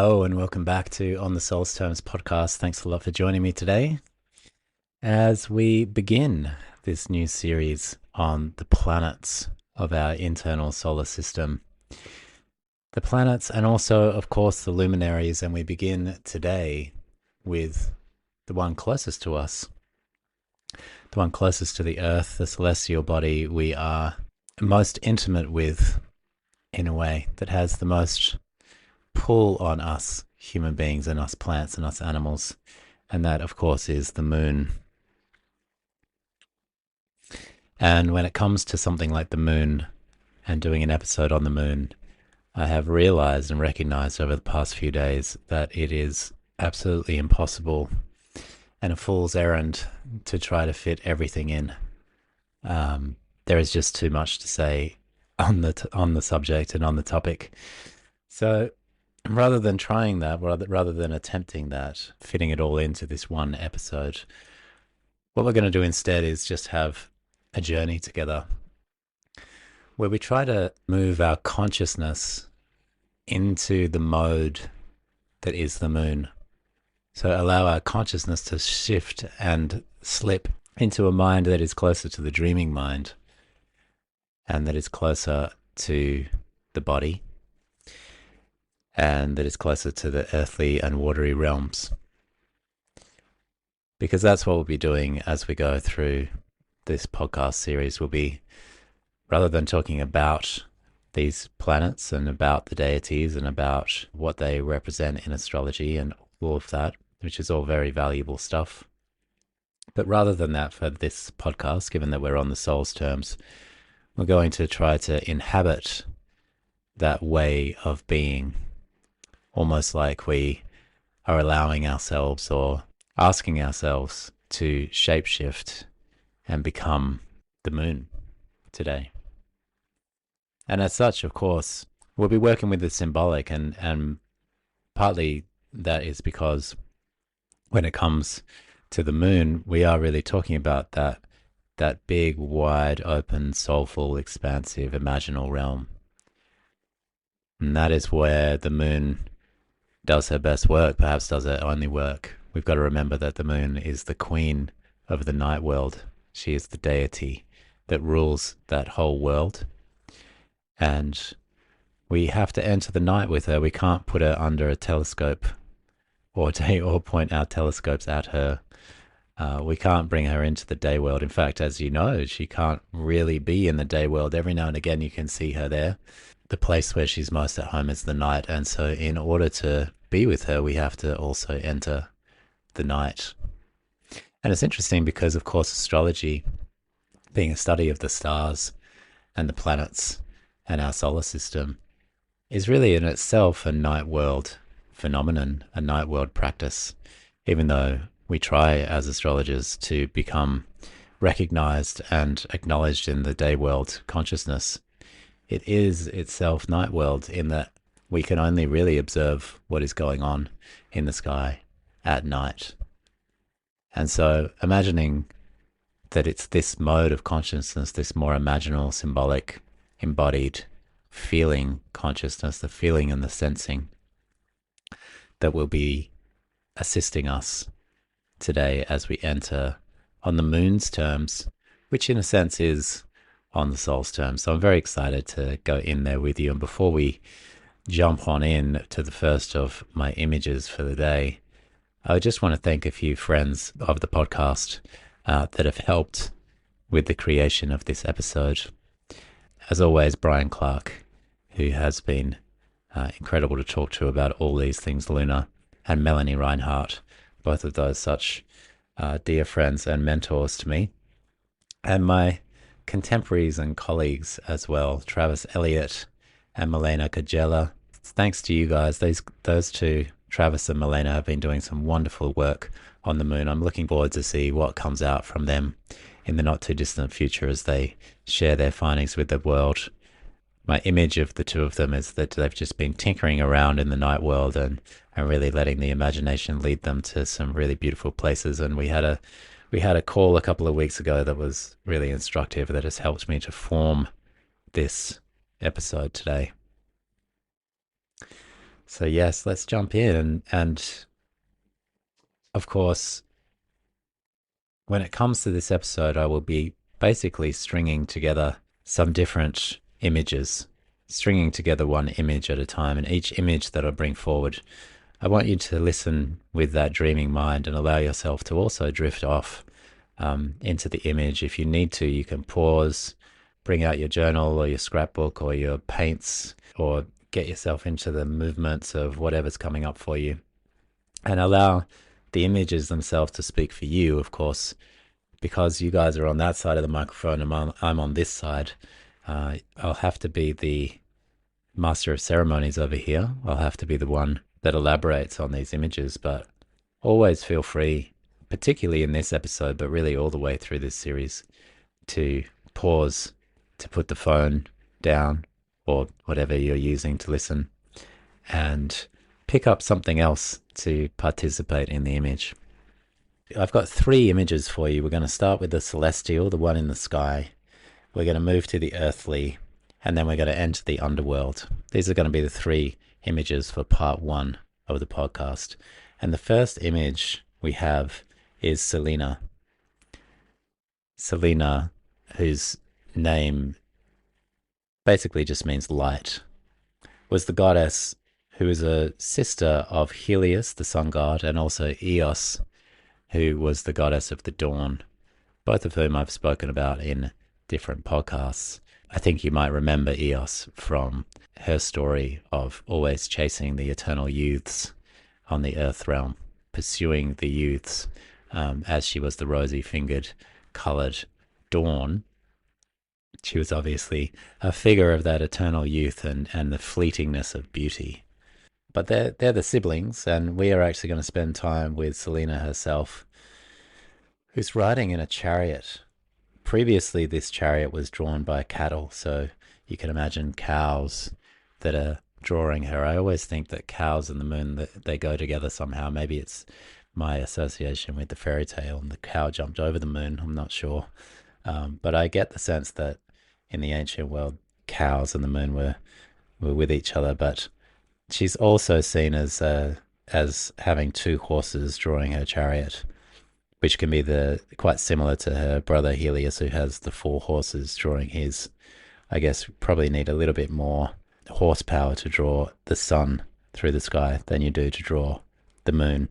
Hello and welcome back to On the Soul's Terms podcast. Thanks a lot for joining me today as we begin this new series on the planets of our internal solar system. The planets and also, of course, the luminaries, and we begin today with the one closest to us, the one closest to the Earth, the celestial body we are most intimate with in a way, that has the most pull on us human beings and us plants and us animals, and that of course is the moon. And when it comes to something like the moon and doing an episode on the moon, I have realized and recognized over the past few days that it is absolutely impossible and a fool's errand to try to fit everything in. There is just too much to say on the subject and on the topic. So rather than trying that, rather than attempting that, fitting it all into this one episode, what we're going to do instead is just have a journey together where we try to move our consciousness into the mode that is the moon. So allow our consciousness to shift and slip into a mind that is closer to the dreaming mind and that is closer to the body, and that is closer to the earthly and watery realms. Because that's what we'll be doing as we go through this podcast series. We'll be, rather than talking about these planets and about the deities and about what they represent in astrology and all of that, which is all very valuable stuff. But rather than that, for this podcast, given that we're on the soul's terms, we're going to try to inhabit that way of being, almost like we are allowing ourselves or asking ourselves to shapeshift and become the moon today. And as such, of course, we'll be working with the symbolic, and partly that is because when it comes to the moon, we are really talking about that big, wide, open, soulful, expansive, imaginal realm. And that is where the moon does her best work, perhaps does her only work. We've got to remember that the moon is the queen of the night world. She is the deity that rules that whole world. And we have to enter the night with her. We can't put her under a telescope or point our telescopes at her. We can't bring her into the day world. In fact, as you know, she can't really be in the day world. Every now and again you can see her there. The place where she's most at home is the night. And so in order to be with her, we have to also enter the night. And it's interesting because, of course, astrology, being a study of the stars and the planets and our solar system, is really in itself a night world phenomenon, a night world practice, even though we try as astrologers to become recognized and acknowledged in the day world consciousness. It is itself night world in that we can only really observe what is going on in the sky at night. And so imagining that it's this mode of consciousness, this more imaginal, symbolic, embodied feeling consciousness, the feeling and the sensing, that will be assisting us today as we enter on the moon's terms, which in a sense is on the soul's terms. So I'm very excited to go in there with you. And before we jump on in to the first of my images for the day, I just want to thank a few friends of the podcast that have helped with the creation of this episode. As always, Brian Clark, who has been incredible to talk to about all these things lunar, and Melanie Reinhardt, both of those such dear friends and mentors to me, and my contemporaries and colleagues as well, Travis Elliott and Milena Kajela. Thanks to you guys. Those two, Travis and Milena, have been doing some wonderful work on the moon. I'm looking forward to see what comes out from them in the not too distant future as they share their findings with the world. My image of the two of them is that they've just been tinkering around in the night world and really letting the imagination lead them to some really beautiful places. And we had a call a couple of weeks ago that was really instructive, that has helped me to form this episode today. So yes, let's jump in. And of course, when it comes to this episode, I will be basically stringing together some different images, stringing together one image at a time. And each image that I bring forward, I want you to listen with that dreaming mind and allow yourself to also drift off into the image. If you need to, you can pause, bring out your journal or your scrapbook or your paints, or get yourself into the movements of whatever's coming up for you, and allow the images themselves to speak for you, of course, because you guys are on that side of the microphone and I'm on this side. I'll have to be the master of ceremonies over here. I'll have to be the one that elaborates on these images, but always feel free, particularly in this episode, but really all the way through this series, to pause, to put the phone down or whatever you're using to listen, and pick up something else to participate in the image. I've got 3 images for you. We're going to start with the celestial, the one in the sky. We're going to move to the earthly, and then we're going to enter the underworld. These are going to be the 3 images for part 1 of the podcast. And the first image we have is Selene. Selene, whose name basically just means light, was the goddess who was a sister of Helios, the sun god, and also Eos, who was the goddess of the dawn, both of whom I've spoken about in different podcasts. I think you might remember Eos from her story of always chasing the eternal youths on the earth realm, pursuing the youths as she was the rosy-fingered, coloured dawn. She was obviously a figure of that eternal youth and the fleetingness of beauty. But they're the siblings, and we are actually going to spend time with Selene herself, who's riding in a chariot. Previously, this chariot was drawn by cattle, so you can imagine cows that are drawing her. I always think that cows and the moon, they go together somehow. Maybe it's my association with the fairy tale and the cow jumped over the moon. I'm not sure. But I get the sense that in the ancient world, cows and the moon were with each other. But she's also seen as having 2 horses drawing her chariot, which can be quite similar to her brother Helios, who has the 4 horses drawing his. I guess probably need a little bit more horsepower to draw the sun through the sky than you do to draw the moon,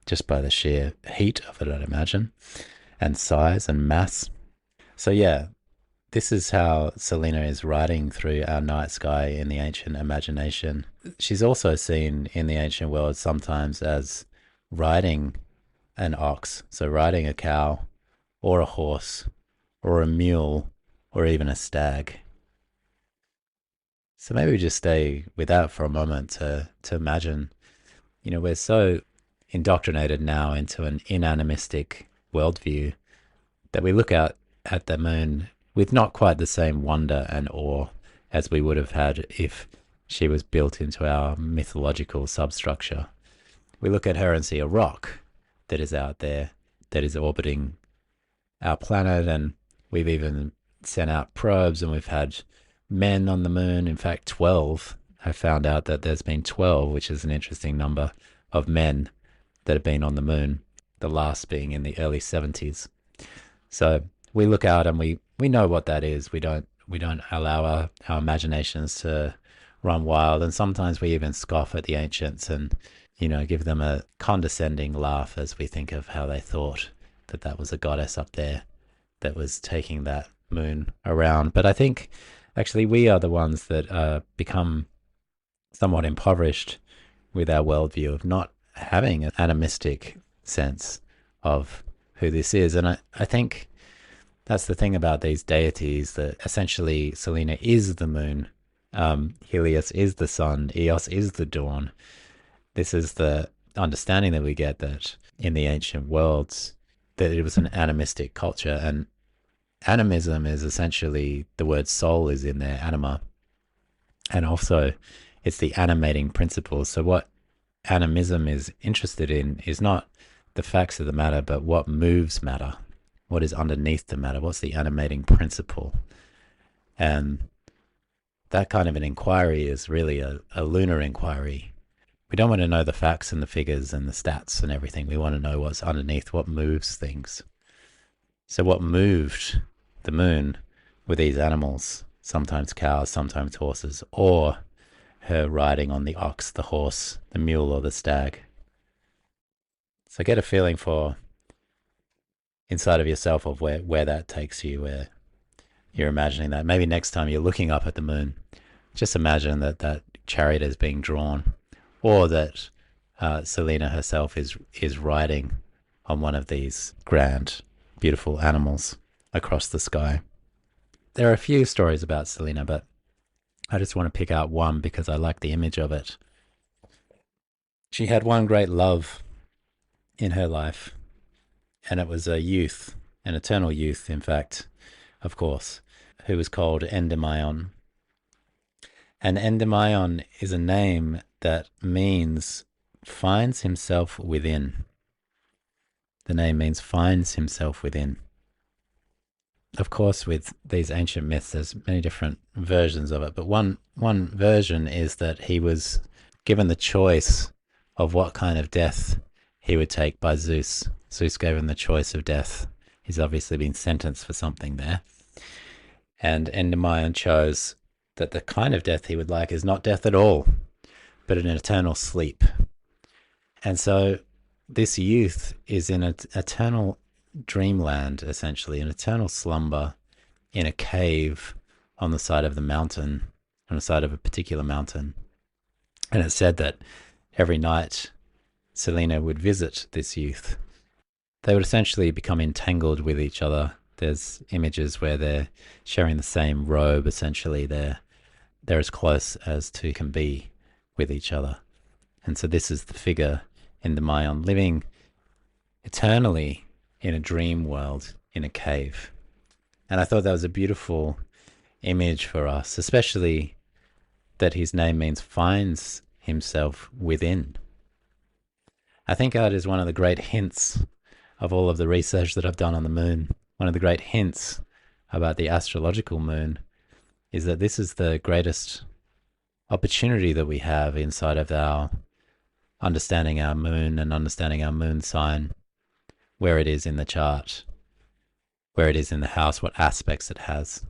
just by the sheer heat of it, I'd imagine, and size and mass. So yeah, this is how Selene is riding through our night sky in the ancient imagination. She's also seen in the ancient world sometimes as riding an ox, so riding a cow or a horse or a mule or even a stag. So maybe we just stay with that for a moment to imagine. We're so indoctrinated now into an inanimistic worldview that we look out at the moon with not quite the same wonder and awe as we would have had if she was built into our mythological substructure. We look at her and see a rock that is out there, that is orbiting our planet, and we've even sent out probes and we've had men on the moon. In fact, 12. I found out that there's been 12, which is an interesting number of men that have been on the moon, the last being in the early 70s. So we look out and we know what that is. We don't allow our imaginations to run wild, and sometimes we even scoff at the ancients and give them a condescending laugh as we think of how they thought that was a goddess up there that was taking that moon around. But I think actually we are the ones that become somewhat impoverished with our worldview of not having an animistic sense of who this is. And I think that's the thing about these deities, that essentially Selene is the moon, Helios is the sun, Eos is the dawn. This is the understanding that we get, that in the ancient worlds, that it was an animistic culture. And animism is essentially, the word soul is in there, anima. And also it's the animating principle. So what animism is interested in is not the facts of the matter, but what moves matter, what is underneath the matter, what's the animating principle. And that kind of an inquiry is really a lunar inquiry. We don't want to know the facts and the figures and the stats and everything. We want to know what's underneath, what moves things. So what moved the moon were these animals, sometimes cows, sometimes horses, or her riding on the ox, the horse, the mule, or the stag. So get a feeling for inside of yourself of where that takes you, where you're imagining that. Maybe next time you're looking up at the moon, just imagine that that chariot is being drawn, or that Selene herself is riding on one of these grand, beautiful animals across the sky. There are a few stories about Selene, but I just want to pick out one because I like the image of it. She had one great love in her life, and it was a youth, an eternal youth, in fact, of course, who was called Endymion. And Endymion is a name that means finds himself within. The name means finds himself within. Of course, with these ancient myths, there's many different versions of it, but one version is that he was given the choice of what kind of death he would take by Zeus. Zeus gave him the choice of death. He's obviously been sentenced for something there. And Endymion chose that the kind of death he would like is not death at all, but an eternal sleep. And so this youth is in an eternal dreamland, essentially, an eternal slumber in a cave on the side of the mountain, on the side of a particular mountain. And it's said that every night Selene would visit this youth. They would essentially become entangled with each other. There's images where they're sharing the same robe, essentially. They're as close as two can be with each other. And so this is the figure Endymion living eternally in a dream world, in a cave. And I thought that was a beautiful image for us, especially that his name means finds himself within. I think that is one of the great hints of all of the research that I've done on the moon. One of the great hints about the astrological moon is that this is the greatest opportunity that we have inside of our understanding our moon and understanding our moon sign, where it is in the chart, where it is in the house, what aspects it has.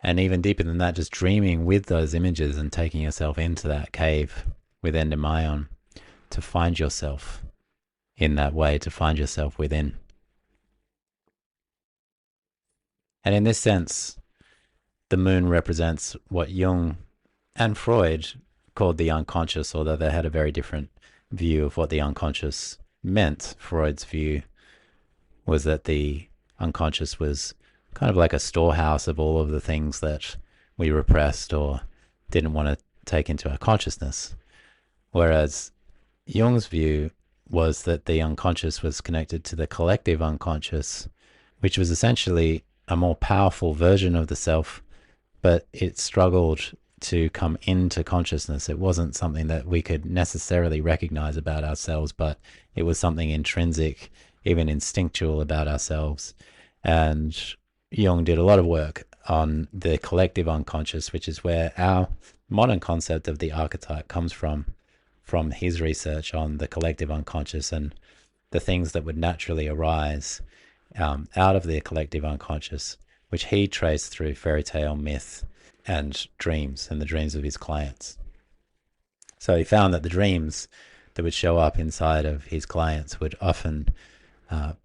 And even deeper than that, just dreaming with those images and taking yourself into that cave with Endymion to find yourself in that way, to find yourself within. And in this sense, the moon represents what Jung and Freud called the unconscious, although they had a very different view of what the unconscious meant. Freud's view was that the unconscious was kind of like a storehouse of all of the things that we repressed or didn't want to take into our consciousness. Whereas Jung's view was that the unconscious was connected to the collective unconscious, which was essentially a more powerful version of the self, but it struggled to come into consciousness. It wasn't something that we could necessarily recognize about ourselves, but it was something intrinsic, even instinctual about ourselves. And Jung did a lot of work on the collective unconscious, which is where our modern concept of the archetype comes from his research on the collective unconscious and the things that would naturally arise out of the collective unconscious, which he traced through fairy tale, myth, and dreams, and the dreams of his clients. So he found that the dreams that would show up inside of his clients would often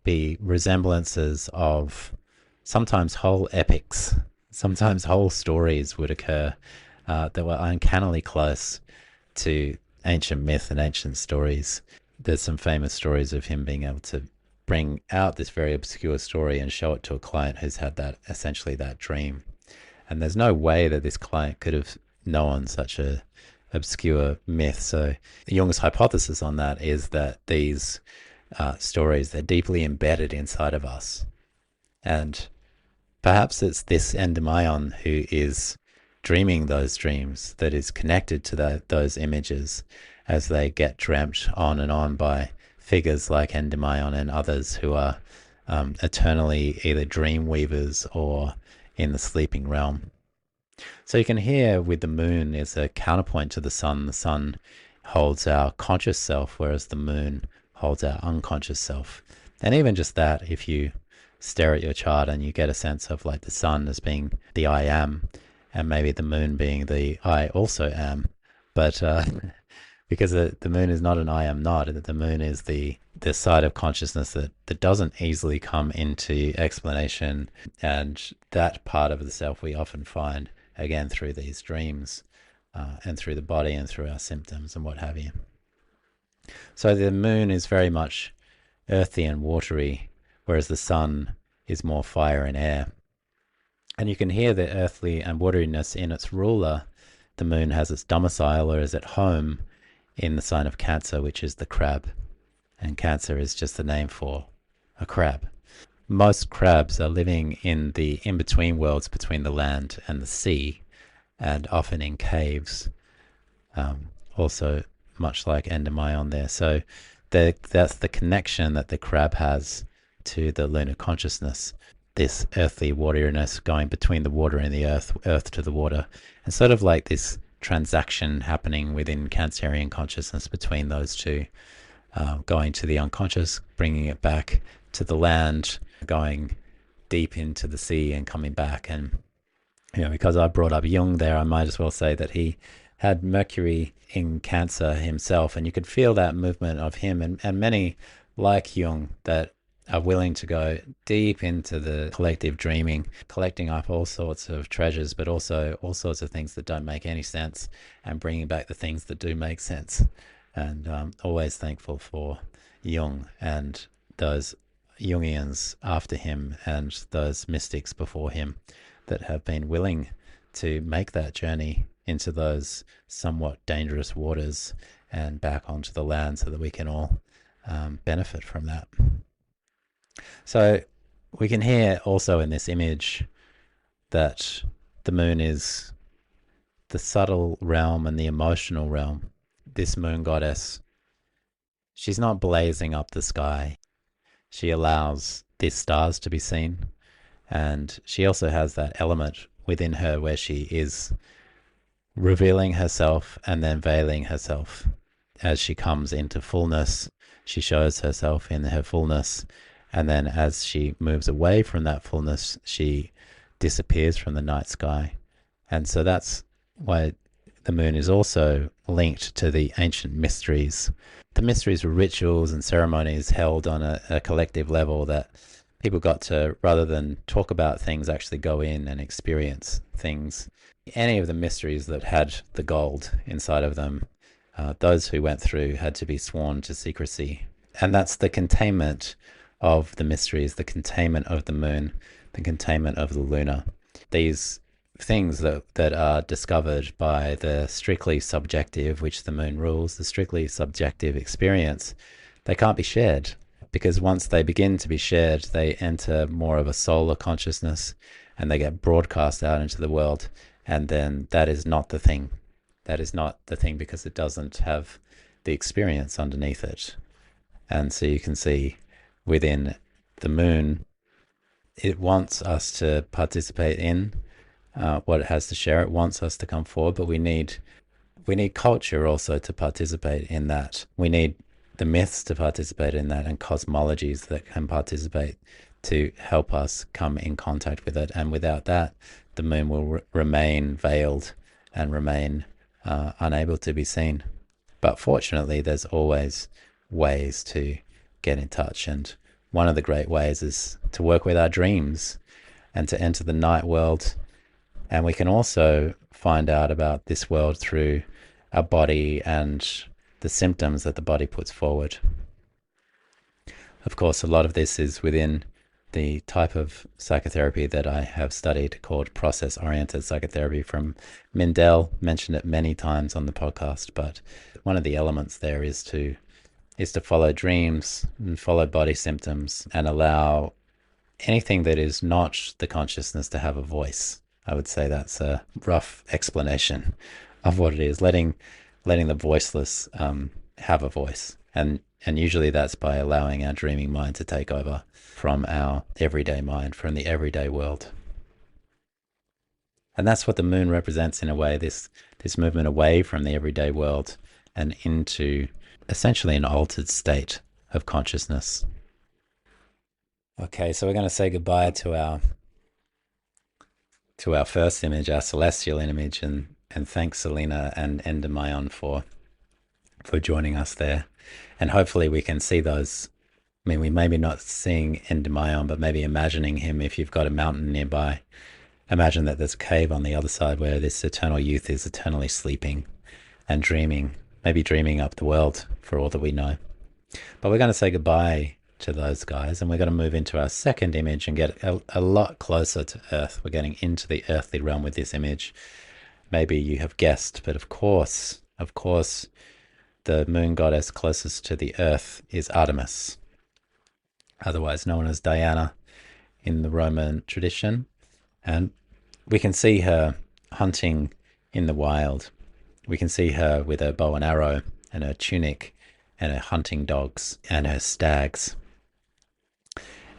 be resemblances of sometimes whole epics, sometimes whole stories would occur that were uncannily close to ancient myth and ancient stories. There's some famous stories of him being able to bring out this very obscure story and show it to a client who's had that, essentially that dream. And there's no way that this client could have known such a obscure myth. So Jung's hypothesis on that is that these stories, they're deeply embedded inside of us. And perhaps it's this Endymion who is dreaming those dreams that is connected to those images as they get dreamt on and on by figures like Endymion and others who are eternally either dream weavers or in the sleeping realm. So you can hear with the moon is a counterpoint to the sun. The sun holds our conscious self, whereas the moon holds our unconscious self. And even just that, if you stare at your chart and you get a sense of like the sun as being the I am, and maybe the moon being the I also am, but because the moon is not an I am not, the moon is the side of consciousness that doesn't easily come into explanation, and that part of the self we often find again through these dreams, and through the body and through our symptoms and what have you. So the moon is very much earthy and watery, whereas the sun is more fire and air. And you can hear the earthly and wateriness in its ruler. The moon has its domicile, or is at home, in the sign of Cancer, which is the crab. And Cancer is just the name for a crab. Most crabs are living in the in-between worlds between the land and the sea, and often in caves. Also, much like Endymion there. So that's the connection that the crab has to the lunar consciousness. This earthly wateriness going between the water and the earth to the water, and sort of like this transaction happening within Cancerian consciousness between those two, going to the unconscious, bringing it back to the land, going deep into the sea and coming back. And because I brought up Jung there, I might as well say that he had Mercury in Cancer himself, and you could feel that movement of him, and many like Jung that are willing to go deep into the collective dreaming, collecting up all sorts of treasures, but also all sorts of things that don't make any sense, and bringing back the things that do make sense. And always thankful for Jung and those Jungians after him and those mystics before him that have been willing to make that journey into those somewhat dangerous waters and back onto the land, so that we can all benefit from that. So we can hear also in this image that the moon is the subtle realm and the emotional realm. This moon goddess, she's not blazing up the sky. She allows the stars to be seen, and she also has that element within her where she is revealing herself and then veiling herself. As she comes into fullness, she shows herself in her fullness, and then as she moves away from that fullness, she disappears from the night sky. And so that's why the moon is also linked to the ancient mysteries. The mysteries were rituals and ceremonies held on a collective level that people got to, rather than talk about things, actually go in and experience things. Any of the mysteries that had the gold inside of them, those who went through had to be sworn to secrecy. And that's the containment of the mysteries, the containment of the moon, the containment of the lunar. These things that are discovered by the strictly subjective, which the moon rules, the strictly subjective experience, they can't be shared, because once they begin to be shared, they enter more of a solar consciousness and they get broadcast out into the world. And then that is not the thing. That is not the thing, because it doesn't have the experience underneath it. And so you can see within the moon, it wants us to participate in what it has to share. It wants us to come forward, but we need culture also to participate in that. We need the myths to participate in that, and cosmologies that can participate to help us come in contact with it. And without that, the moon will remain veiled and remain unable to be seen. But fortunately, there's always ways to get in touch, and one of the great ways is to work with our dreams and to enter the night world. And we can also find out about this world through our body and the symptoms that the body puts forward. Of course, a lot of this is within the type of psychotherapy that I have studied, called process-oriented psychotherapy from Mindell. Mentioned it many times on the podcast, but one of the elements there is to follow dreams and follow body symptoms and allow anything that is not the consciousness to have a voice. I would say that's a rough explanation of what it is, letting the voiceless have a voice. And usually that's by allowing our dreaming mind to take over from our everyday mind, from the everyday world. And that's what the moon represents in a way, this movement away from the everyday world and into essentially an altered state of consciousness. Okay, so we're going to say goodbye to our first image, our celestial image, and thanks Selene and Endymion for joining us there. And hopefully we can see those. I mean, we may be not seeing Endymion, but maybe imagining him. If you've got a mountain nearby, imagine that there's a cave on the other side where this eternal youth is eternally sleeping and dreaming, maybe dreaming up the world for all that we know. But we're going to say goodbye to those guys, and we're going to move into our second image and get a lot closer to Earth. We're getting into the earthly realm with this image. Maybe you have guessed, but of course, the moon goddess closest to the Earth is Artemis, otherwise known as Diana in the Roman tradition. And we can see her hunting in the wild. We can see her with her bow and arrow and her tunic and her hunting dogs and her stags.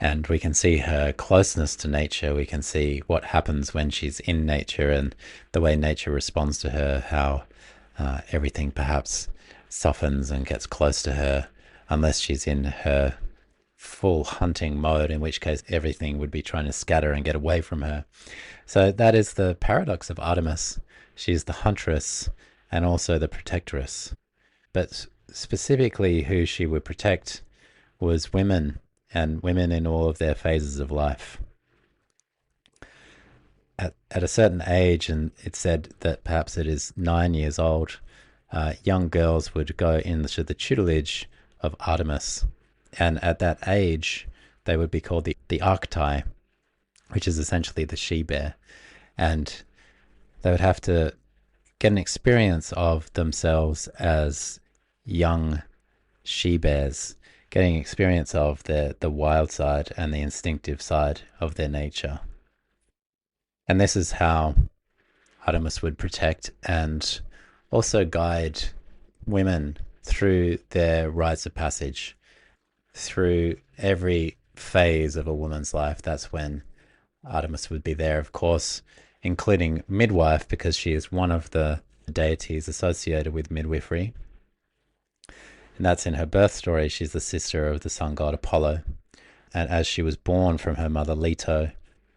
And we can see her closeness to nature. We can see what happens when she's in nature and the way nature responds to her, how everything perhaps softens and gets close to her, unless she's in her full hunting mode, in which case everything would be trying to scatter and get away from her. So that is the paradox of Artemis. She's the huntress and also the protectress. But specifically who she would protect was women, and women in all of their phases of life. At a certain age, and it's said that perhaps it is 9 years old, young girls would go into the tutelage of Artemis. And at that age, they would be called the Hekate, which is essentially the she-bear. And they would have to get an experience of themselves as young she-bears, getting experience of the wild side and the instinctive side of their nature. And this is how Artemis would protect and also guide women through their rites of passage, through every phase of a woman's life. That's when Artemis would be there, of course, including midwife, because she is one of the deities associated with midwifery. And that's in her birth story. She's the sister of the sun god Apollo. And as she was born from her mother Leto,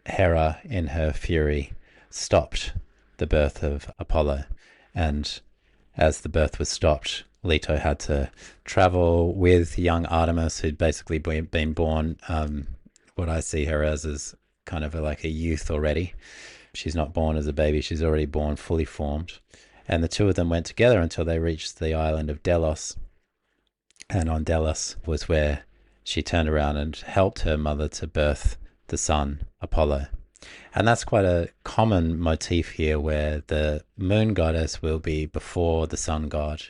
Hera, in her fury, stopped the birth of Apollo. And as the birth was stopped, Leto had to travel with young Artemis, who'd basically been born, what I see her as is kind of like a youth already. She's not born as a baby, she's already born fully formed. And the two of them went together until they reached the island of Delos. And on Delos was where she turned around and helped her mother to birth the son, Apollo. And that's quite a common motif here, where the moon goddess will be before the sun god,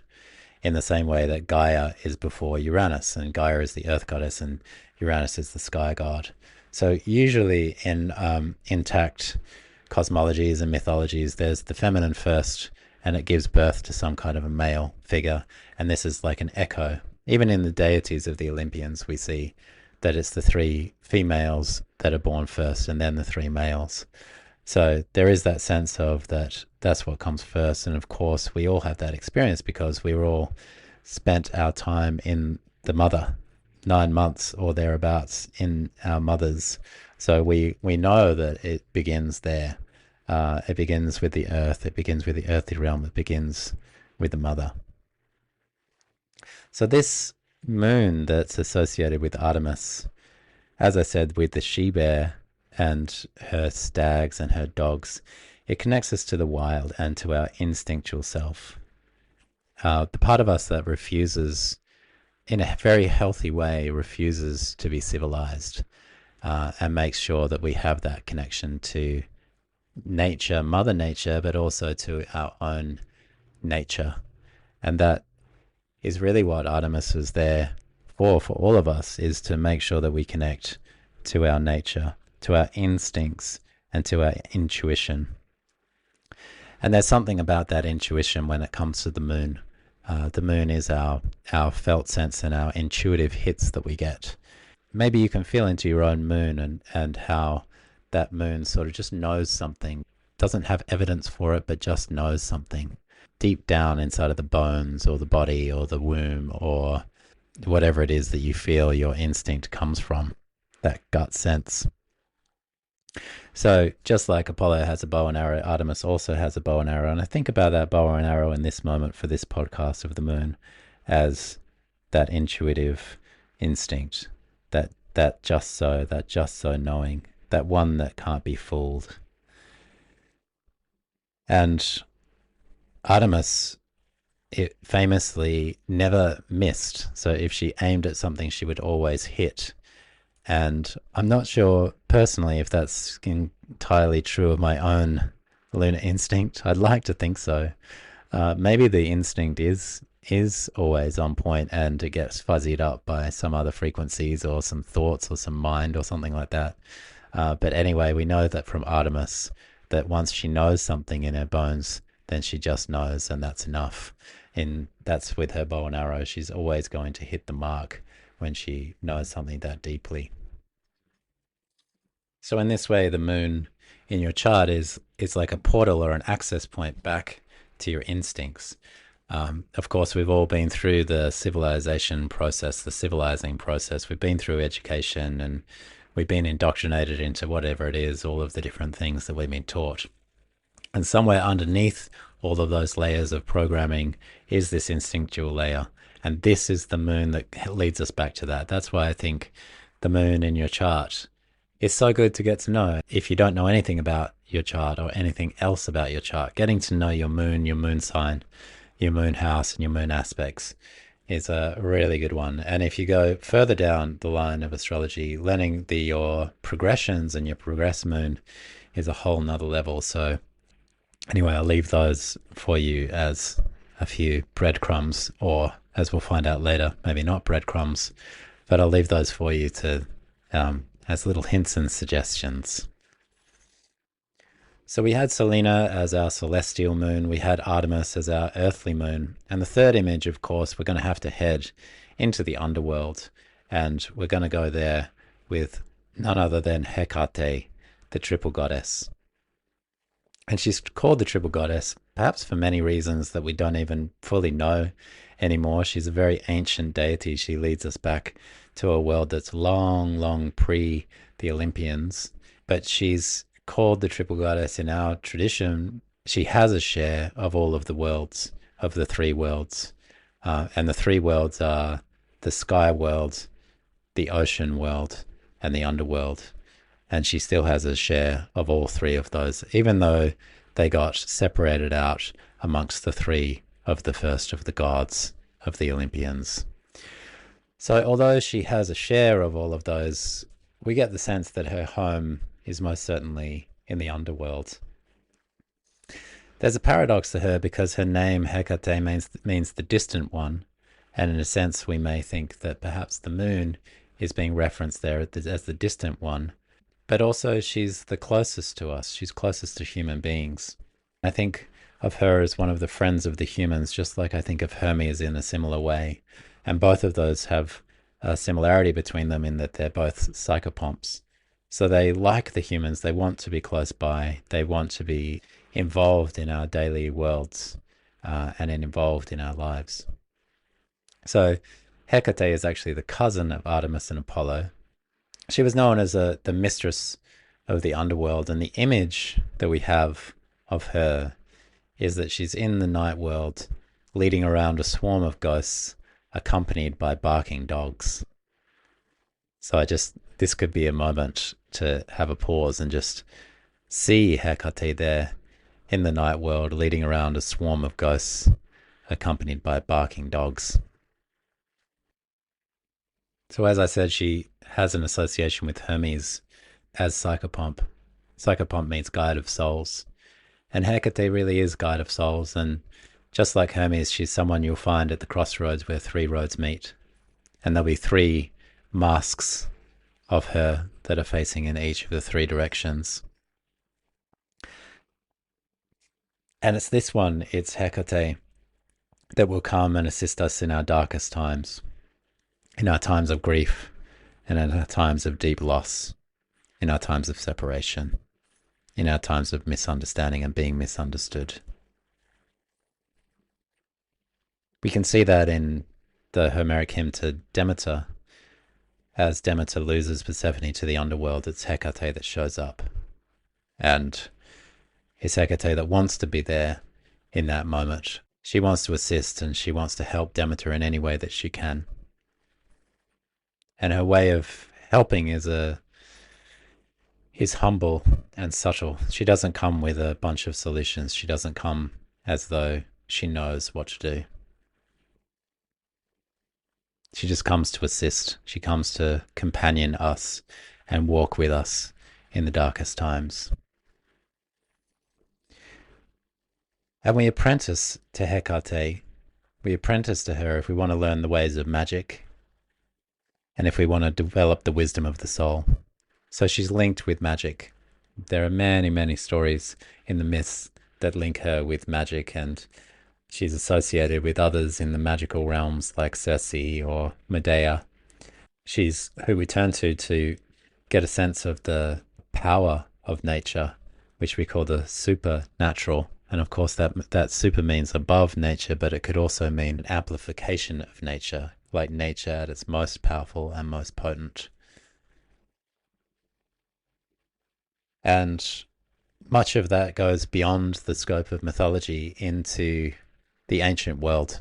in the same way that Gaia is before Uranus, and Gaia is the earth goddess and Uranus is the sky god. So usually in intact cosmologies and mythologies, there's the feminine first, and it gives birth to some kind of a male figure. And this is like an echo. Even in the deities of the Olympians, we see that it's the three females that are born first and then the three males. So there is that sense of that's what comes first. And of course, we all have that experience because we were all spent our time in the mother, 9 months or thereabouts in our mothers. So we know that it begins there. It begins with the earth. It begins with the earthly realm. It begins with the mother. So this moon that's associated with Artemis, as I said, with the she-bear and her stags and her dogs, it connects us to the wild and to our instinctual self. The part of us that refuses, in a very healthy way, refuses to be civilized, and makes sure that we have that connection to nature, Mother Nature, but also to our own nature. And that is really what Artemis was there for all of us, is to make sure that we connect to our nature, to our instincts, and to our intuition. And there's something about that intuition when it comes to the moon. The moon is our felt sense and our intuitive hits that we get. Maybe you can feel into your own moon and how that moon sort of just knows something, doesn't have evidence for it, but just knows something. deep down inside of the bones or the body or the womb or whatever it is that you feel your instinct comes from, that gut sense. So just like Apollo has a bow and arrow, Artemis also has a bow and arrow. And I think about that bow and arrow in this moment for this podcast of the moon as that intuitive instinct, that just so knowing, that one that can't be fooled. And Artemis, it famously never missed. So if she aimed at something, she would always hit. And I'm not sure personally if that's entirely true of my own lunar instinct. I'd like to think so. Maybe the instinct is always on point and it gets fuzzied up by some other frequencies or some thoughts or some mind or something like that. But anyway, we know that from Artemis that once she knows something in her bones, then she just knows, and that's enough. And that's with her bow and arrow. She's always going to hit the mark when she knows something that deeply. So in this way, the moon in your chart is like a portal or an access point back to your instincts. Of course, we've all been through the civilization process, the civilizing process. We've been through education and we've been indoctrinated into whatever it is, all of the different things that we've been taught. And somewhere underneath all of those layers of programming is this instinctual layer. And this is the moon that leads us back to that. That's why I think the moon in your chart is so good to get to know. If you don't know anything about your chart or anything else about your chart, getting to know your moon sign, your moon house and your moon aspects is a really good one. And if you go further down the line of astrology, learning your progressions and your progress moon is a whole nother level. So anyway, I'll leave those for you as a few breadcrumbs, or as we'll find out later, maybe not breadcrumbs, but I'll leave those for you to as little hints and suggestions. So we had Selene as our celestial moon, we had Artemis as our earthly moon, and the third image, of course, we're going to have to head into the underworld, and we're going to go there with none other than Hekate, the triple goddess. And she's called the triple goddess, perhaps for many reasons that we don't even fully know anymore. She's a very ancient deity. She leads us back to a world that's long pre the Olympians. But she's called the triple goddess in our tradition. She has a share of all of the worlds, of the three worlds. And the three worlds are the sky world, the ocean world, and the underworld. And she still has a share of all three of those, even though they got separated out amongst the three of the first of the gods of the Olympians. So although she has a share of all of those, we get the sense that her home is most certainly in the underworld. There's a paradox to her because her name Hekate means the distant one, and in a sense we may think that perhaps the moon is being referenced there as the distant one. But also she's the closest to us. She's closest to human beings. I think of her as one of the friends of the humans, just like I think of Hermes in a similar way. And both of those have a similarity between them in that they're both psychopomps. So they like the humans. They want to be close by. They want to be involved in our daily worlds and involved in our lives. So Hekate is actually the cousin of Artemis and Apollo. She was known as the mistress of the underworld, and the image that we have of her is that she's in the night world leading around a swarm of ghosts accompanied by barking dogs. So this could be a moment to have a pause and just see Hekate there in the night world leading around a swarm of ghosts accompanied by barking dogs. So as I said, she has an association with Hermes as psychopomp. Psychopomp means guide of souls. And Hekate really is guide of souls. And just like Hermes, she's someone you'll find at the crossroads where three roads meet. And there'll be three masks of her that are facing in each of the three directions. And it's this one, it's Hekate, that will come and assist us in our darkest times, in our times of grief, and in our times of deep loss, in our times of separation, in our times of misunderstanding and being misunderstood. We can see that in the Homeric hymn to Demeter. As Demeter loses Persephone to the underworld, it's Hekate that shows up. And it's Hekate that wants to be there in that moment. She wants to assist and she wants to help Demeter in any way that she can. And her way of helping is humble and subtle. She doesn't come with a bunch of solutions. She doesn't come as though she knows what to do. She just comes to assist. She comes to companion us and walk with us in the darkest times. And we apprentice to Hekate. We apprentice to her if we want to learn the ways of magic and if we want to develop the wisdom of the soul. So she's linked with magic. There are many, many stories in the myths that link her with magic, and she's associated with others in the magical realms like Circe or Medea. She's who we turn to get a sense of the power of nature, which we call the supernatural. And of course, that super means above nature, but it could also mean an amplification of nature, like nature at its most powerful and most potent. And much of that goes beyond the scope of mythology into the ancient world.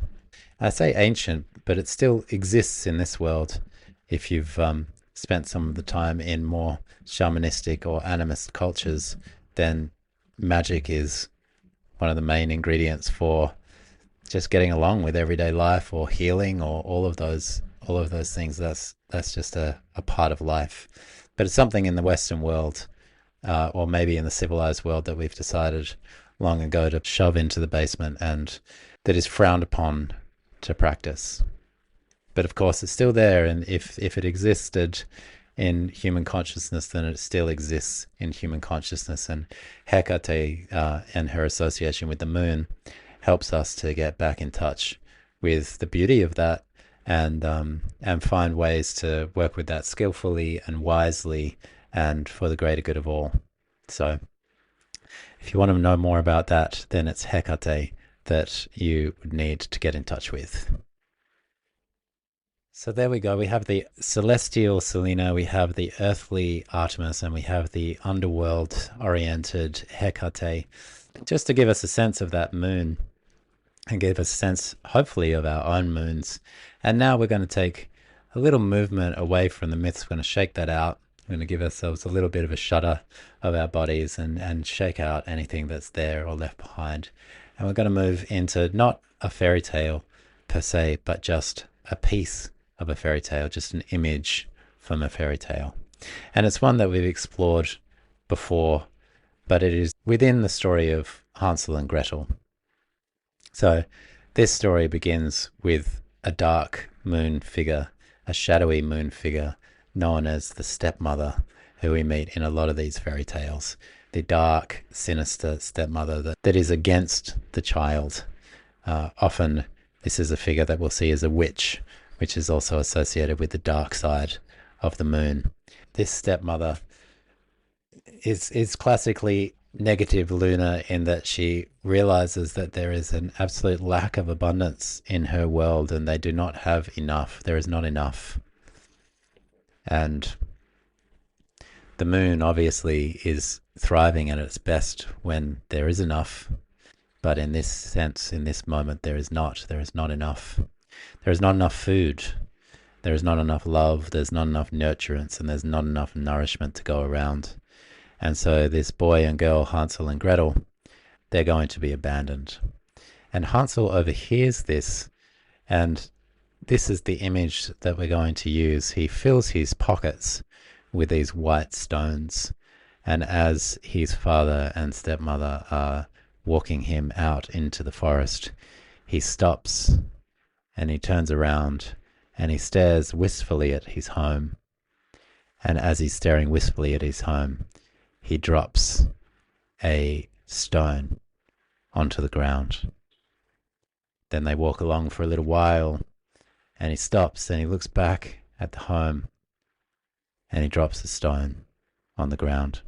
I say ancient, but it still exists in this world if you've spent some of the time in more shamanistic or animist cultures. Then magic is one of the main ingredients for just getting along with everyday life or healing or all of those things. That's just a part of life. But it's something in the Western world, or maybe in the civilized world, that we've decided long ago to shove into the basement and that is frowned upon to practice. But of course, it's still there, and if it existed in human consciousness, then it still exists in human consciousness. And Hekate and her association with the moon helps us to get back in touch with the beauty of that and find ways to work with that skillfully and wisely and for the greater good of all. So if you want to know more about that, then it's Hekate that you would need to get in touch with. So there we go. We have the celestial Selene, we have the earthly Artemis, and we have the underworld-oriented Hekate, just to give us a sense of that moon and give us a sense, hopefully, of our own moons. And now we're going to take a little movement away from the myths. We're going to shake that out. We're going to give ourselves a little bit of a shudder of our bodies and shake out anything that's there or left behind. And we're going to move into not a fairy tale per se, but just a piece of a fairy tale, just an image from a fairy tale. And it's one that we've explored before, but it is within the story of Hansel and Gretel. So this story begins with a dark moon figure, a shadowy moon figure known as the stepmother, who we meet in a lot of these fairy tales. The dark, sinister stepmother that is against the child. Often this is a figure that we'll see as a witch, which is also associated with the dark side of the moon. This stepmother is classically negative lunar in that she realizes that there is an absolute lack of abundance in her world and they do not have enough. There is not enough. And the moon obviously is thriving at its best when there is enough. But in this sense, in this moment, there is not enough. There is not enough food. There is not enough love. There's not enough nurturance, and there's not enough nourishment to go around. And so this boy and girl, Hansel and Gretel, they're going to be abandoned. And Hansel overhears this, and this is the image that we're going to use. He fills his pockets with these white stones, and as his father and stepmother are walking him out into the forest, he stops and he turns around and he stares wistfully at his home. And as he's staring wistfully at his home, he drops a stone onto the ground. Then they walk along for a little while and he stops and he looks back at the home and he drops the stone on the ground.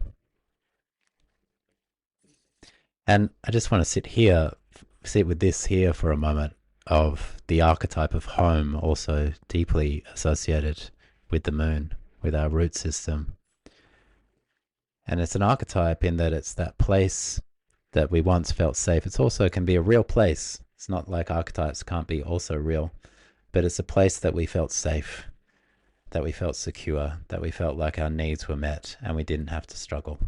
And I just want to sit with this here for a moment. of the archetype of home, also deeply associated with the moon, with our root system. And it's an archetype in that it's that place that we once felt safe. It also can be a real place. It's not like archetypes can't be also real, but it's a place that we felt safe, that we felt secure, that we felt like our needs were met and we didn't have to struggle.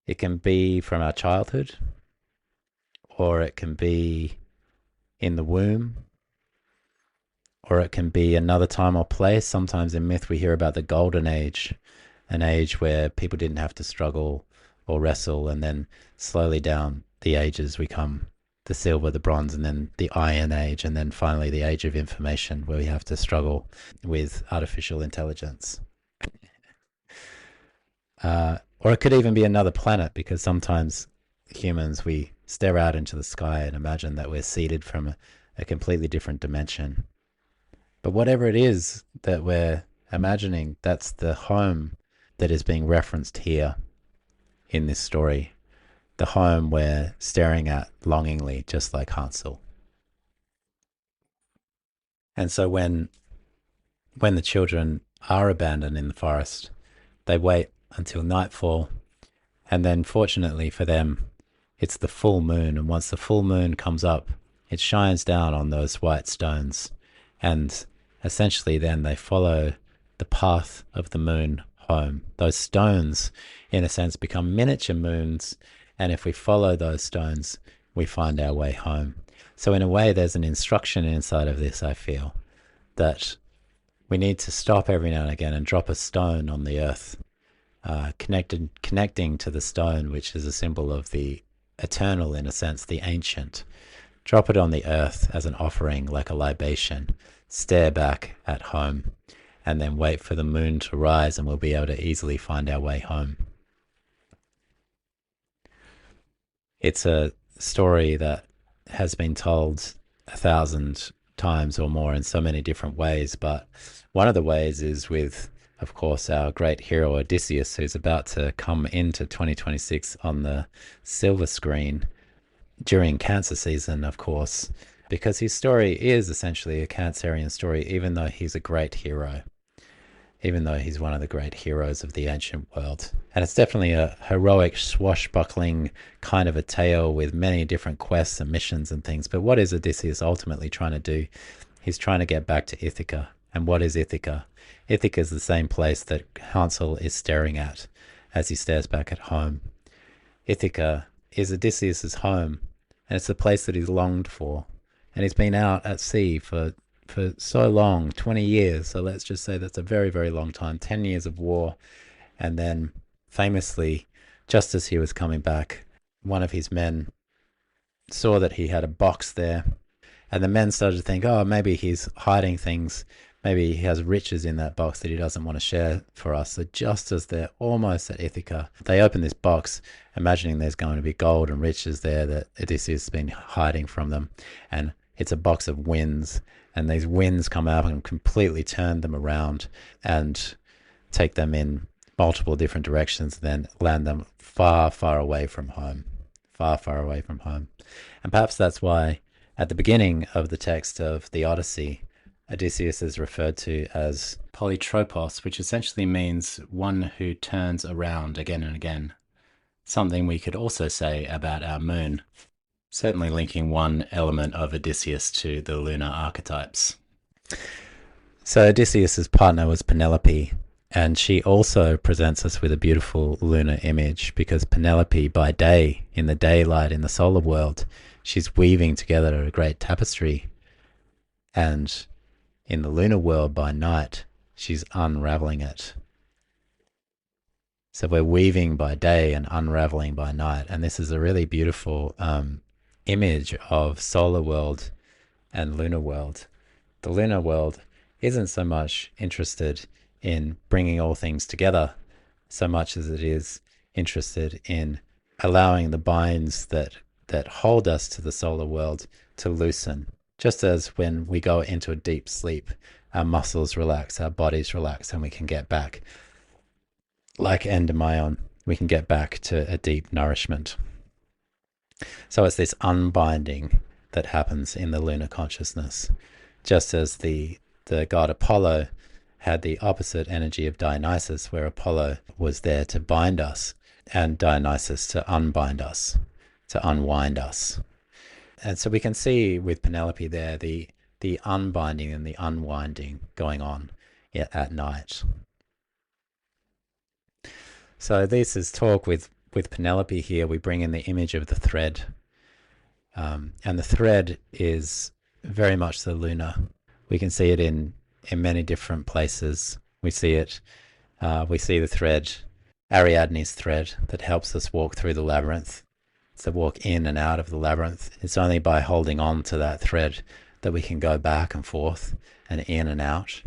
It can be from our childhood, or it can be in the womb, or it can be another time or place. Sometimes in myth we hear about the golden age, an age where people didn't have to struggle or wrestle, and then slowly down the ages we come the silver, the bronze, and then the iron age, and then finally the age of information, where we have to struggle with artificial intelligence. Or it could even be another planet, because sometimes humans, we stare out into the sky and imagine that we're seeded from a completely different dimension. But whatever it is that we're imagining, that's the home that is being referenced here in this story. The home we're staring at longingly, just like Hansel. And so when the children are abandoned in the forest, they wait until nightfall, and then fortunately for them, it's the full moon, and once the full moon comes up, it shines down on those white stones, and essentially then they follow the path of the moon home. Those stones, in a sense, become miniature moons, and if we follow those stones, we find our way home. So in a way, there's an instruction inside of this, I feel, that we need to stop every now and again and drop a stone on the earth, connecting to the stone, which is a symbol of the eternal, in a sense, the ancient. Drop it on the earth as an offering, like a libation. Stare back at home, and then wait for the moon to rise, and we'll be able to easily find our way home. It's a story that has been told 1,000 times or more in so many different ways, but one of the ways is with, of course, our great hero Odysseus, who's about to come into 2026 on the silver screen during Cancer season, of course, because his story is essentially a Cancerian story, even though he's a great hero, even though he's one of the great heroes of the ancient world. And it's definitely a heroic, swashbuckling kind of a tale with many different quests and missions and things. But what is Odysseus ultimately trying to do? He's trying to get back to Ithaca. And what is Ithaca? Ithaca is the same place that Hansel is staring at as he stares back at home. Ithaca is Odysseus's home, and it's the place that he's longed for. And he's been out at sea for so long, 20 years. So let's just say that's a very, very long time, 10 years of war. And then famously, just as he was coming back, one of his men saw that he had a box there. And the men started to think, oh, maybe he's hiding things. Maybe he has riches in that box that he doesn't want to share for us. So just as they're almost at Ithaca, they open this box, imagining there's going to be gold and riches there that Odysseus has been hiding from them. And it's a box of winds. And these winds come out and completely turn them around and take them in multiple different directions, and then land them far, far away from home. Far, far away from home. And perhaps that's why at the beginning of the text of the Odyssey, Odysseus is referred to as polytropos, which essentially means one who turns around again and again. Something we could also say about our moon. Certainly linking one element of Odysseus to the lunar archetypes. So Odysseus's partner was Penelope, and she also presents us with a beautiful lunar image, because Penelope, by day, in the daylight, in the solar world, she's weaving together a great tapestry, and in the lunar world, by night, she's unraveling it. So we're weaving by day and unraveling by night, and this is a really beautiful image of solar world and lunar world. The lunar world isn't so much interested in bringing all things together so much as it is interested in allowing the binds that hold us to the solar world to loosen. Just as when we go into a deep sleep, our muscles relax, our bodies relax, and we can get back, like Endymion, we can get back to a deep nourishment. So it's this unbinding that happens in the lunar consciousness. Just as the god Apollo had the opposite energy of Dionysus, where Apollo was there to bind us and Dionysus to unbind us, to unwind us. And so we can see with Penelope there the unbinding and the unwinding going on at night. So this is talk with Penelope here. We bring in the image of the thread. And the thread is very much the lunar. We can see it in many different places. We see it, we see the thread, Ariadne's thread, that helps us walk through the labyrinth. To walk in and out of the labyrinth. It's only by holding on to that thread that we can go back and forth and in and out.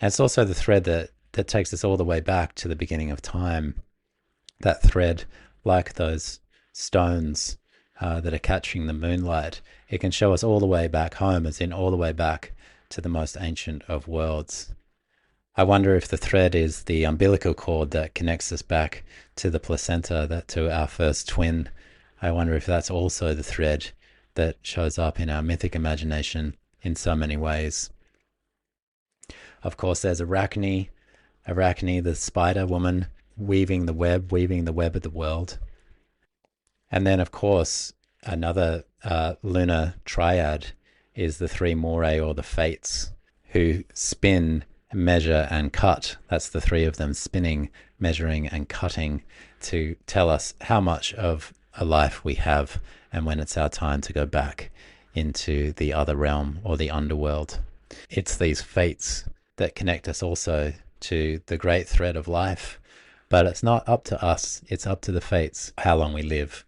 And it's also the thread that takes us all the way back to the beginning of time. That thread, like those stones that are catching the moonlight, it can show us all the way back home, as in all the way back to the most ancient of worlds. I wonder if the thread is the umbilical cord that connects us back to the placenta, to our first twin. I wonder if that's also the thread that shows up in our mythic imagination in so many ways. Of course, there's Arachne, the spider woman, weaving the web of the world. And then, of course, another lunar triad is the three morae, or the fates, who spin, measure, and cut. That's the three of them, spinning, measuring, and cutting, to tell us how much of a life we have and when it's our time to go back into the other realm, or the underworld. It's these fates that connect us also to the great thread of life, but it's not up to us, it's up to the fates how long we live.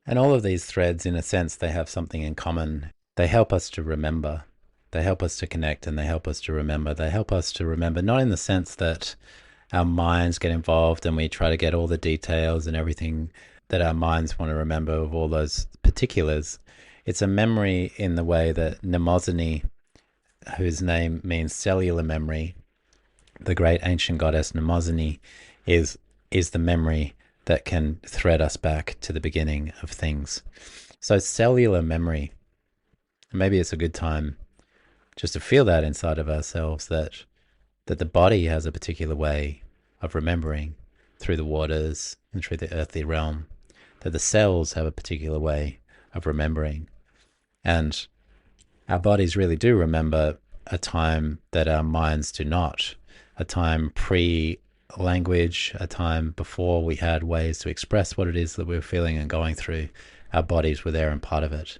And all of these threads, in a sense, they have something in common. They help us to remember, they help us to connect, and they help us to remember. They help us to remember not in the sense that our minds get involved and we try to get all the details and everything that our minds want to remember of all those particulars. It's a memory in the way that Mnemosyne, whose name means cellular memory, the great ancient goddess Mnemosyne, is the memory that can thread us back to the beginning of things. So cellular memory, maybe it's a good time just to feel that inside of ourselves, that the body has a particular way of remembering through the waters and through the earthly realm, that the cells have a particular way of remembering. And our bodies really do remember a time that our minds do not, a time pre-language, a time before we had ways to express what it is that we were feeling and going through. Our bodies were there and part of it.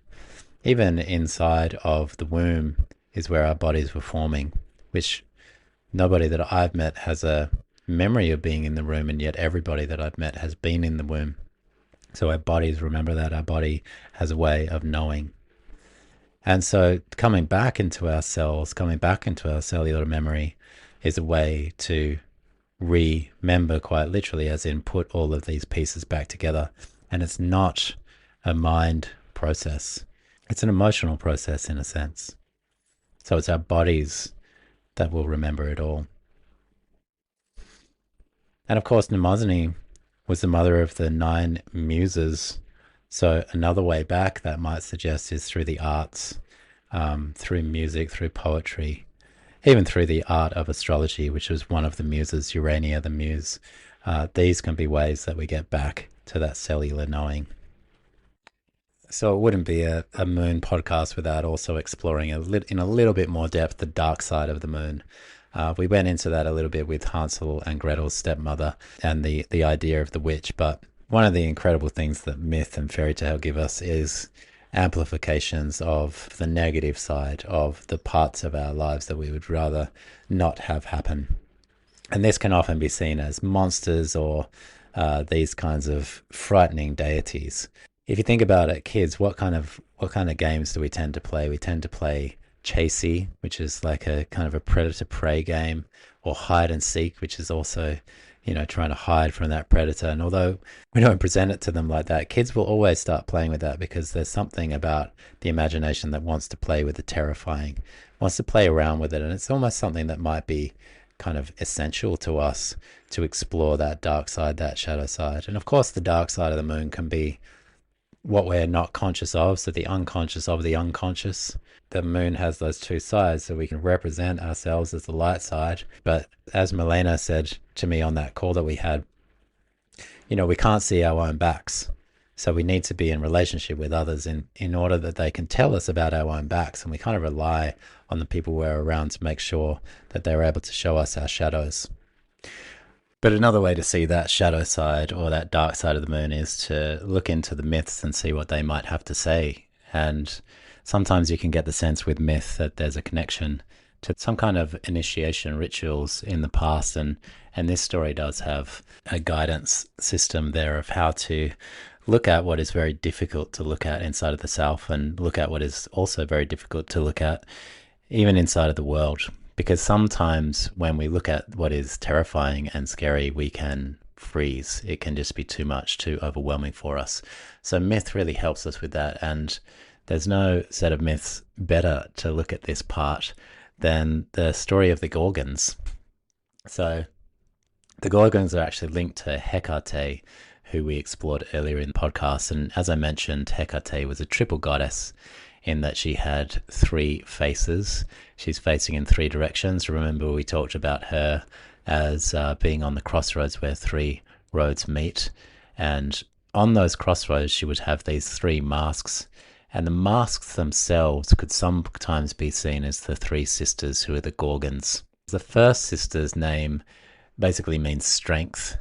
Even inside of the womb is where our bodies were forming, which nobody that I've met has a memory of being in the womb, and yet everybody that I've met has been in the womb. So our bodies remember that. Our body has a way of knowing. And so coming back into our cells, coming back into our cellular memory, is a way to remember, quite literally, as in put all of these pieces back together. And it's not a mind process. It's an emotional process, in a sense. So it's our bodies that will remember it all. And of course, Mnemosyne was the mother of the 9 muses. So another way back that might suggest is through the arts, through music, through poetry, even through the art of astrology, which was one of the muses, Urania the muse. These can be ways that we get back to that cellular knowing. So it wouldn't be a moon podcast without also exploring in a little bit more depth the dark side of the moon. We went into that a little bit with Hansel and Gretel's stepmother and the idea of the witch. But one of the incredible things that myth and fairy tale give us is amplifications of the negative side of the parts of our lives that we would rather not have happen. And this can often be seen as monsters or these kinds of frightening deities. If you think about it, kids, what kind of games do we tend to play? We tend to play chasey, which is like a kind of a predator-prey game, or hide and seek, which is also, trying to hide from that predator. And although we don't present it to them like that, kids will always start playing with that because there's something about the imagination that wants to play with the terrifying, wants to play around with it. And it's almost something that might be kind of essential to us to explore that dark side, that shadow side. And of course, the dark side of the moon can be what we're not conscious of, so the unconscious of the unconscious. The moon has those two sides, so we can represent ourselves as the light side. But as Milena said to me on that call that we had, we can't see our own backs. So we need to be in relationship with others in order that they can tell us about our own backs. And we kind of rely on the people we're around to make sure that they're able to show us our shadows. But another way to see that shadow side or that dark side of the moon is to look into the myths and see what they might have to say. And sometimes you can get the sense with myth that there's a connection to some kind of initiation rituals in the past. And this story does have a guidance system there of how to look at what is very difficult to look at inside of the self, and look at what is also very difficult to look at even inside of the world. Because sometimes when we look at what is terrifying and scary, we can freeze. It can just be too much, too overwhelming for us. So myth really helps us with that. And there's no set of myths better to look at this part than the story of the Gorgons. So the Gorgons are actually linked to Hekate, who we explored earlier in the podcast. And as I mentioned, Hekate was a triple goddess in that she had three faces. She's facing in three directions. Remember, we talked about her as being on the crossroads where three roads meet. And on those crossroads, she would have these three masks. And the masks themselves could sometimes be seen as the three sisters who are the Gorgons. The first sister's name basically means strength,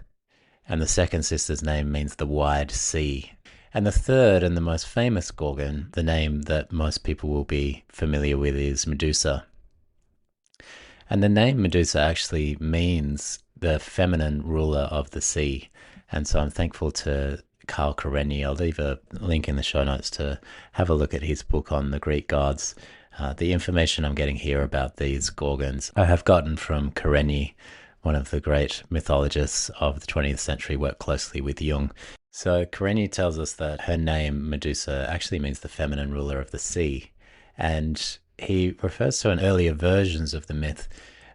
and the second sister's name means the wide sea. And the third and the most famous Gorgon, the name that most people will be familiar with, is Medusa. And the name Medusa actually means the feminine ruler of the sea. And so I'm thankful to Carl Karenyi. I'll leave a link in the show notes to have a look at his book on the Greek gods. The information I'm getting here about these Gorgons I have gotten from Karenyi, one of the great mythologists of the 20th century, worked closely with Jung. So Karenyi tells us that her name, Medusa, actually means the feminine ruler of the sea. And he refers to an earlier versions of the myth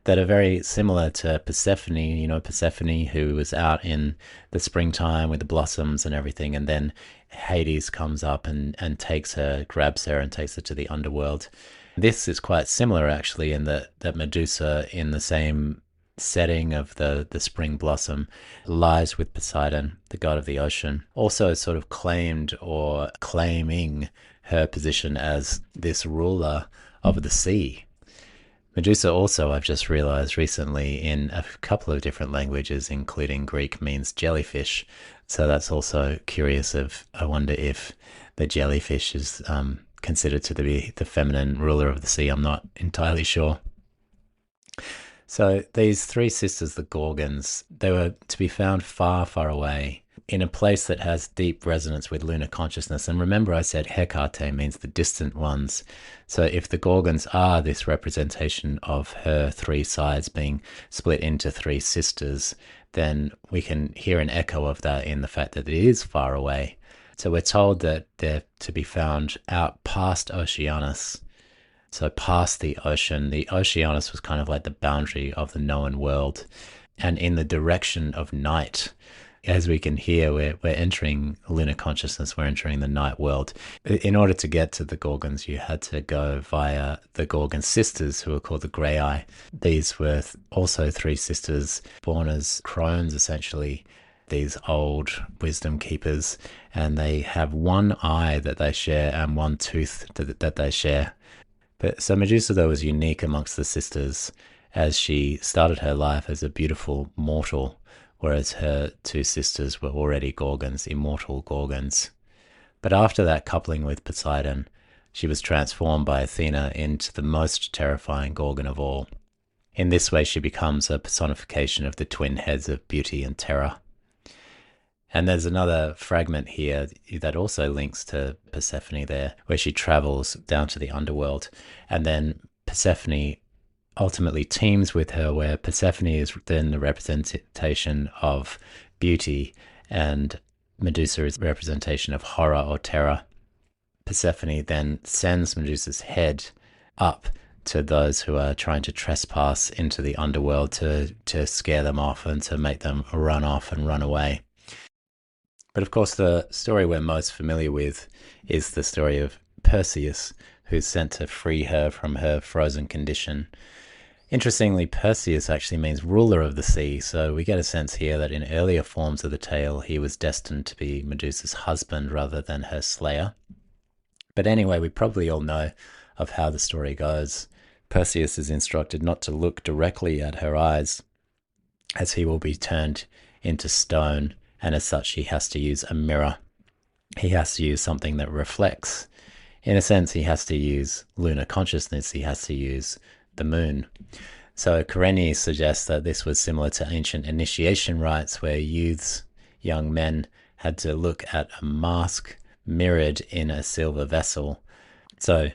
that are very similar to Persephone, Persephone who was out in the springtime with the blossoms and everything, and then Hades comes up and takes her, grabs her and takes her to the underworld. This is quite similar actually in that Medusa, in the same setting of the spring blossom, lies with Poseidon, the god of the ocean, also sort of claimed or claiming her position as this ruler of the sea. Medusa also, I've just realized recently, in a couple of different languages, including Greek, means jellyfish. So that's also curious. I wonder if the jellyfish is considered to be the feminine ruler of the sea. I'm not entirely sure. So these three sisters, the Gorgons, they were to be found far, far away in a place that has deep resonance with lunar consciousness. And remember I said Hekate means the distant ones. So if the Gorgons are this representation of her three sides being split into three sisters, then we can hear an echo of that in the fact that it is far away. So we're told that they're to be found out past Oceanus. So past the ocean. The Oceanus was kind of like the boundary of the known world. And in the direction of night, as we can hear, we're entering lunar consciousness, we're entering the night world. In order to get to the Gorgons, you had to go via the Gorgon sisters, who are called the Grey. These were also three sisters born as crones, essentially, these old wisdom keepers, and they have one eye that they share and one tooth that they share. But so Medusa, though, was unique amongst the sisters, as she started her life as a beautiful mortal, whereas her two sisters were already Gorgons, immortal Gorgons. But after that coupling with Poseidon, she was transformed by Athena into the most terrifying Gorgon of all. In this way, she becomes a personification of the twin heads of beauty and terror. And there's another fragment here that also links to Persephone there, where she travels down to the underworld. And then Persephone ultimately teams with her, where Persephone is then the representation of beauty and Medusa is representation of horror or terror. Persephone then sends Medusa's head up to those who are trying to trespass into the underworld to scare them off and to make them run off and run away. But of course, the story we're most familiar with is the story of Perseus, who's sent to free her from her frozen condition. Interestingly, Perseus actually means ruler of the sea, so we get a sense here that in earlier forms of the tale, he was destined to be Medusa's husband rather than her slayer. But anyway, we probably all know of how the story goes. Perseus is instructed not to look directly at her eyes, as he will be turned into stone, and as such he has to use a mirror. He has to use something that reflects. In a sense, he has to use lunar consciousness, he has to use the moon. So Karenni suggests that this was similar to ancient initiation rites where youths, young men, had to look at a mask mirrored in a silver vessel. So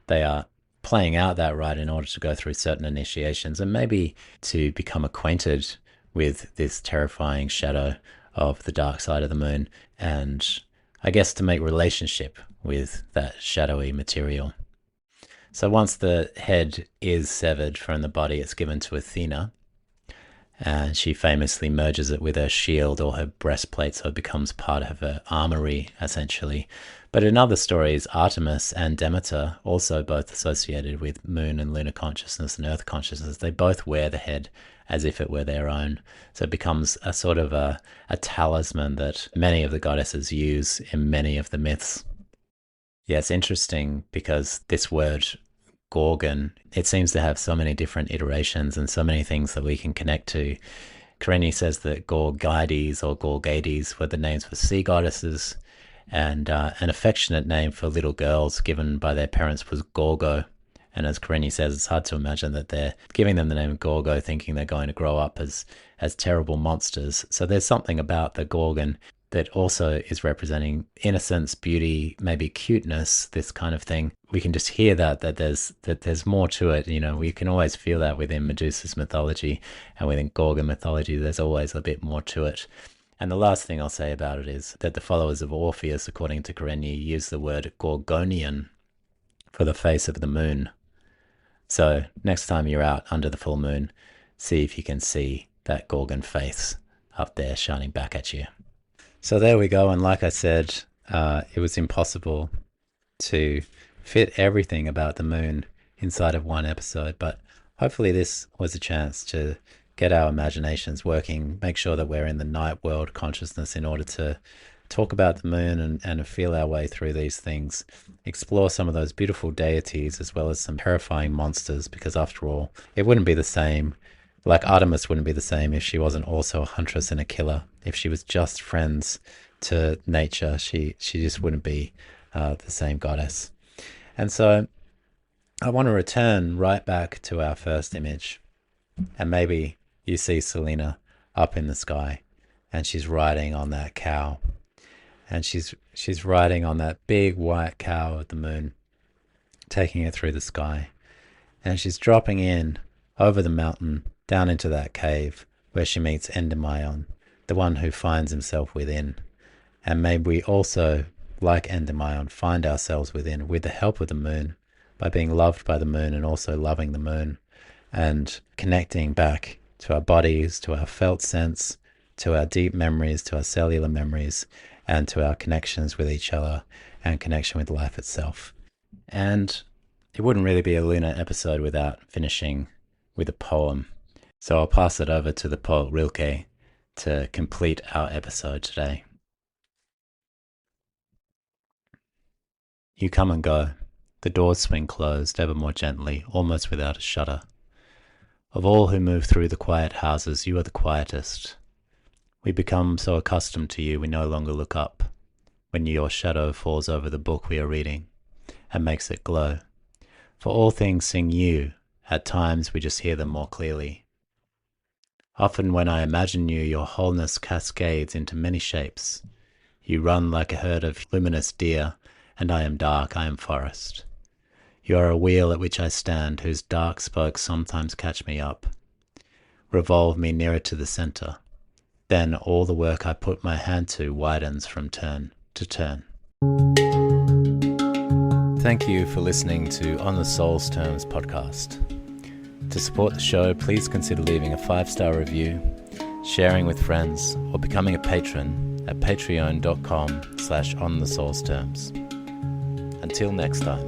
they are playing out that rite in order to go through certain initiations and maybe to become acquainted with this terrifying shadow of the dark side of the moon, and I guess to make relationship with that shadowy material. So once the head is severed from the body, it's given to Athena, and she famously merges it with her shield or her breastplate, so it becomes part of her armory, essentially. But in other stories, Artemis and Demeter, also both associated with moon and lunar consciousness and earth consciousness, they both wear the head as if it were their own. So it becomes a sort of a talisman that many of the goddesses use in many of the myths. Yeah, it's interesting because this word Gorgon, it seems to have so many different iterations and so many things that we can connect to. Karenni says that Gorgides or Gorgades were the names for sea goddesses, and an affectionate name for little girls given by their parents was Gorgo. And as Karenni says, it's hard to imagine that they're giving them the name Gorgo thinking they're going to grow up as terrible monsters. So there's something about the Gorgon that also is representing innocence, beauty, maybe cuteness, this kind of thing. We can just hear that there's more to it. You know, we can always feel that within Medusa's mythology, and within Gorgon mythology, there's always a bit more to it. And the last thing I'll say about it is that the followers of Orpheus, according to Karenni, use the word Gorgonian for the face of the moon. So next time you're out under the full moon, see if you can see that Gorgon face up there shining back at you. So there we go, and like I said, it was impossible to fit everything about the moon inside of one episode, but hopefully this was a chance to get our imaginations working, make sure that we're in the night world consciousness in order to talk about the moon and feel our way through these things, explore some of those beautiful deities as well as some terrifying monsters, because after all, it wouldn't be the same. Like Artemis wouldn't be the same if she wasn't also a huntress and a killer. If she was just friends to nature, she just wouldn't be the same goddess. And so I want to return right back to our first image, and maybe you see Selene up in the sky, and she's riding on that cow, and she's riding on that big white cow at the moon, taking it through the sky, and she's dropping in over the mountain down into that cave where she meets Endymion, the one who finds himself within. And may we also, like Endymion, find ourselves within with the help of the moon, by being loved by the moon and also loving the moon, and connecting back to our bodies, to our felt sense, to our deep memories, to our cellular memories, and to our connections with each other and connection with life itself. And it wouldn't really be a lunar episode without finishing with a poem. So I'll pass it over to the poet Rilke to complete our episode today. You come and go. The doors swing closed ever more gently, almost without a shudder. Of all who move through the quiet houses, you are the quietest. We become so accustomed to you we no longer look up, when your shadow falls over the book we are reading and makes it glow. For all things sing you, at times we just hear them more clearly. Often when I imagine you, your wholeness cascades into many shapes. You run like a herd of luminous deer, and I am dark, I am forest. You are a wheel at which I stand, whose dark spokes sometimes catch me up. Revolve me nearer to the center. Then all the work I put my hand to widens from turn to turn. Thank you for listening to On the Soul's Terms podcast. To support the show, please consider leaving a 5-star review, sharing with friends, or becoming a patron at patreon.com/onthesourceterms. Until next time.